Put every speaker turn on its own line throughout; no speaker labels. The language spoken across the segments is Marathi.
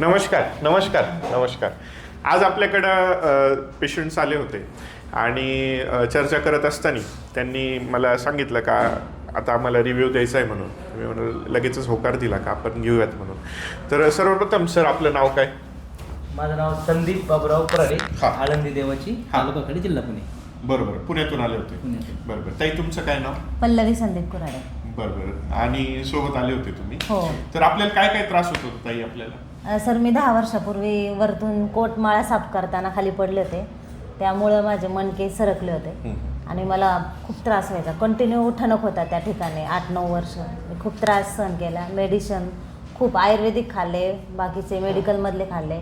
नमस्कार नमस्कार नमस्कार. आज आपल्याकडं पेशंट्स आले होते आणि चर्चा करत असताना त्यांनी मला सांगितलं का आता आम्हाला रिव्ह्यू द्यायचा आहे म्हणून. मी म्हणून लगेचच होकार दिला का आपण घेऊयात म्हणून. तर सर्वप्रथम सर आपलं नाव काय?
माझं नाव संदीप बाबुराव पराडे,
हा.
आळंदी देवाची, तालुका खेड, जिल्हा पुणे.
बरोबर, पुण्यातून आले होते.
पुण्यातून.
बरोबर. ताई तुमचं काय नाव?
पल्लवी संदीप कुराडे.
बरोबर. आणि सोबत आले होते तुम्ही?
हो.
तर आपल्याला काय काय त्रास होत होता ताई आपल्याला?
सर मी 10 वर्षापूर्वी वरतून कोटमाळा साफ करताना खाली पडले होते, त्यामुळं माझे मणके सरकले होते आणि मला खूप त्रास व्हायचा. कंटिन्यू ठणक होता त्या ठिकाणी 8-9 वर्ष. मी खूप त्रास सहन केला. मेडिसिन खूप आयुर्वेदिक खाल्ले, बाकीचे मेडिकलमधले खाल्ले,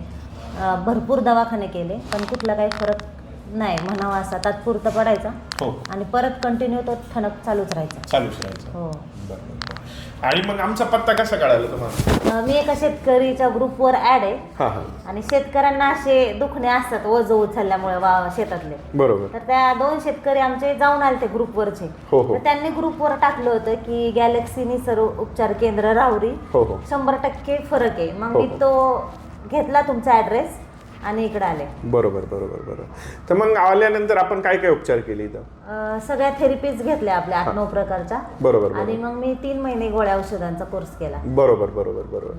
भरपूर दवाखाने केले, पण कुठला काही फरक नाही म्हणावा असा. तात्पुरता पडायचा
हो.
आणि परत कंटिन्यू तो ठणक चालूच राहायचा.
चालूच राहायचं.
हो.
बरोबर. आणि मग आमचा पत्ता कसा कळाला तुम्हाला?
मी एका शेतकरीच्या ग्रुपवर ॲड आहे
हां हां.
आणि शेतकऱ्यांना असे दुखणे असतात ओझं उचलल्यामुळे शेतातले.
बरोबर.
तर त्या 2 शेतकरी आमचे जाऊन आले ते ग्रुपवरचे.
हो, हो.
तर त्यांनी ग्रुपवर टाकलं होतं की गॅलेक्सी निसर्ग उपचार केंद्र राहुरी,
हो हो.
100% फरक आहे. मग
हो,
मी
हो.
तो घेतला तुमचा ॲड्रेस आणि इकडे आले.
बरोबर बरोबर बरोबर. तर मग आल्यानंतर आपण काय काय उपचार केले इथं?
सगळ्या थेरपीज घेतल्या आपल्या 8-9 प्रकारच्या.
बरोबर
आणि
बरोबर.
मग मी 3 महिने गोळ्या औषधांचा कोर्स केला.
बरोबर बरोबर बरोबर.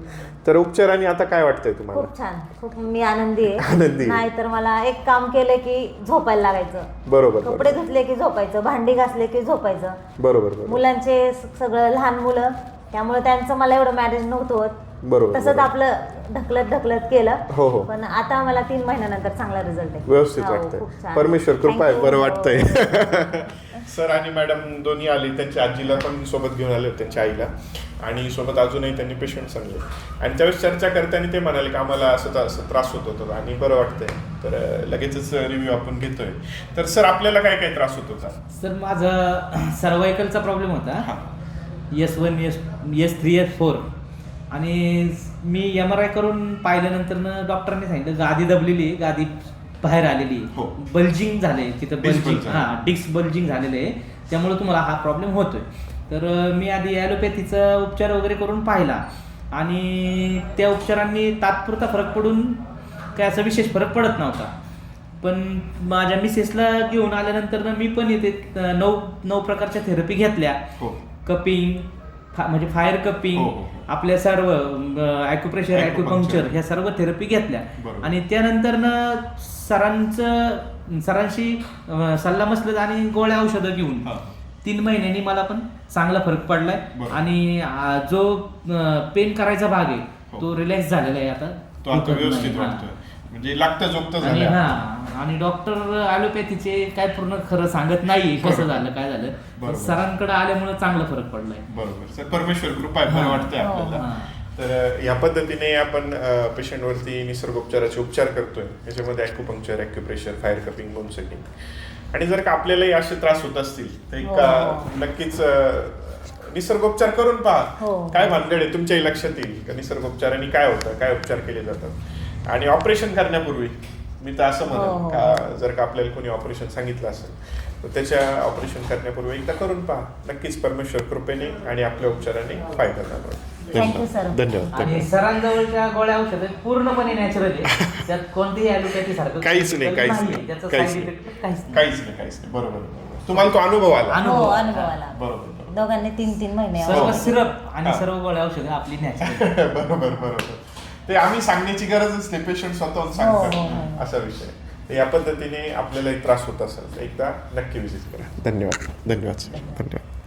तर उपचारांनी आता काय वाटतंय तुम्हाला?
खूप छान, खूप मी आनंदी
आनंदी
आहे.
आहे.
नाही तर मला एक काम केलं की झोपायला लागायचं,
बरोबर
कपडे
बरोबर
धुतले की झोपायचं, भांडी घासले की झोपायचं.
बरोबर बरोबर
मुलांचे सगळं लहान मुलं, त्यामुळे त्यांचं मला एवढं मॅनेज नव्हतं होत.
बरोबर
तसंच
बरोबर.
आपलं ढकलत केलं.
हो हो.
पण आता मला 3 महिन्यानंतर चांगला रिझल्ट आहे.
व्यवस्थित
हो,
वाटतंय.
खूप छान.
परमेश्वर कृपा आहे.
Thank you.
बरं वाटतंय. सर आणि मॅडम दोन्ही आली. त्यांच्या आजीला पण सोबत घेऊन आले होते, त्यांच्या आईला, आणि सोबत अजूनही त्यांनी पेशंट आणले. आणि त्यावेळेस चर्चा करताना ते म्हणाले की आम्हाला असं त्रास होत होता आणि बरं वाटतंय. तर लगेचच रिव्ह्यू आपण घेतोय. तर सर आपल्याला काय काय त्रास होत होता?
सर माझा सर्वायकलचा प्रॉब्लेम होता.
हां.
S1, S3, S4. आणि मी MRI करून पाहिल्यानंतर डॉक्टरांनी सांगितलं गादी दबलेली, गादी बाहेर आलेली,
हो.
बल्जिंग झाले तिथं,
Disc
बल्जिंग,
bulge
हां, डिस्क बल्जिंग झालेले आहे. त्यामुळे तुम्हाला हा प्रॉब्लेम होतोय. तर मी आधी ॲलोपॅथीचा उपचार वगैरे करून पाहिला आणि त्या उपचारांनी तात्पुरता फरक पडून काय असं विशेष फरक पडत नव्हता. पण माझ्या मिसेसला घेऊन आल्यानंतर मी पण इथे 9 प्रकारच्या थेरपी घेतल्या.
हो.
कपिंग, म्हणजे फायर कपिंग,
हो, हो.
आपल्या सर्व ॲक्युप्रेशर, ॲक्युपंक्चर ह्या सर्व थेरपी घेतल्या.
बरोबर.
आणि त्यानंतर सरांशी सल्लामसलत आणि गोळ्या औषधं घेऊन
हां.
3 महिन्यांनी मला पण चांगला फरक पडलाय.
बरोबर.
आणि जो पेन करायचा भाग आहे
हो.
तो रिलॅक्स झालेला आहे आता.
तो आता
दुखत
व्यवस्थित
नाही. हां.
वाटतोय. म्हणजे लागतं जोगतं
आणि
झालं.
आणि डॉक्टर ॲलोपॅथीचे काय पूर्ण खरं सांगत नाही कसं झालं काय झालं.
बरोबर.
सरांकडे आल्यामुळे चांगला फरक पडलाय.
बरोबर. सर परमेश्वर कृपा आहे. बरं
हां.
वाटतंय
हो.
आपल्याला.
हां.
तर या पद्धतीने आपण पेशंटवरती निसर्गोपचाराचे उपचार करतोय. याच्यामध्ये acupuncture, acupressure, fire cupping, bone setting. आणि जर का आपल्यालाही असे त्रास होत असतील तर
हो.
नक्कीच निसर्गोपचार करून पहा.
हो.
काय भानगड आहे तुमच्याही लक्षात येईल का निसर्गोपचाराने काय होतं, काय उपचार केले जातात. आणि ऑपरेशन करण्यापूर्वी मी तर असं
हो,
म्हणेन
हो.
का जर का आपल्याला कोणी ऑपरेशन सांगितलं असेल तर त्याच्या ऑपरेशन करण्यापूर्वी एकदा करून पहा. नक्कीच परमेश्वर कृपेने आणि आपल्या उपचाराने फायदा झाला.
Thank you, sir.
धन्यवाद.
आणि सरांजवळच्या गोळ्या औषध पूर्ण नॅचरल आहे. त्यात कोणतीही ॲलोपॅथी सारखं
काहीच नाही, काहीच नाही.
त्याचा
काहीच
साईड
नाही.
इफेक्ट काहीच नाही.
काहीच नाही. बरोबर बरोबर. तुम्हाला तो अनुभव आला.
अनुभव.
हो, अनुभव आला.
बरोबर बरोबर.
दोघांनी 3-3 महिने
सर्व
हो.
सिरप आणि
हां.
सर्व गोळ्या औषधं आपली नॅचरल.
बरोबर बरोबर. ते आम्ही सांगण्याची गरजच नाही, पेशंट स्वतःहून
हो, हो,
सांगतात
हो.
असा विषय. तर या पद्धतीने आपल्याला एक त्रास होत असेल तर एकदा नक्की विजिट करा. धन्यवाद. धन्यवाद. धन्यवाद.